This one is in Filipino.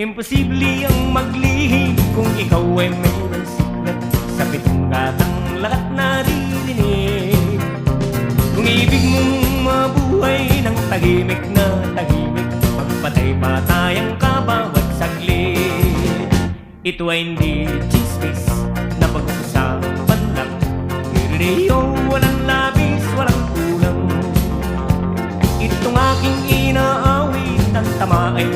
Imposible ang maglihim kung ikaw ay mayroong siglat sa pitong gatang lahat naririnig. Kung ibig mong mabuhay ng tahimik na tahimik, magpatay-patayang ka bawat saglit. Ito ay hindi chismis na pag-uusapan lang, niririyo, walang labis, walang kulang. Itong aking inaawit, ang tama ay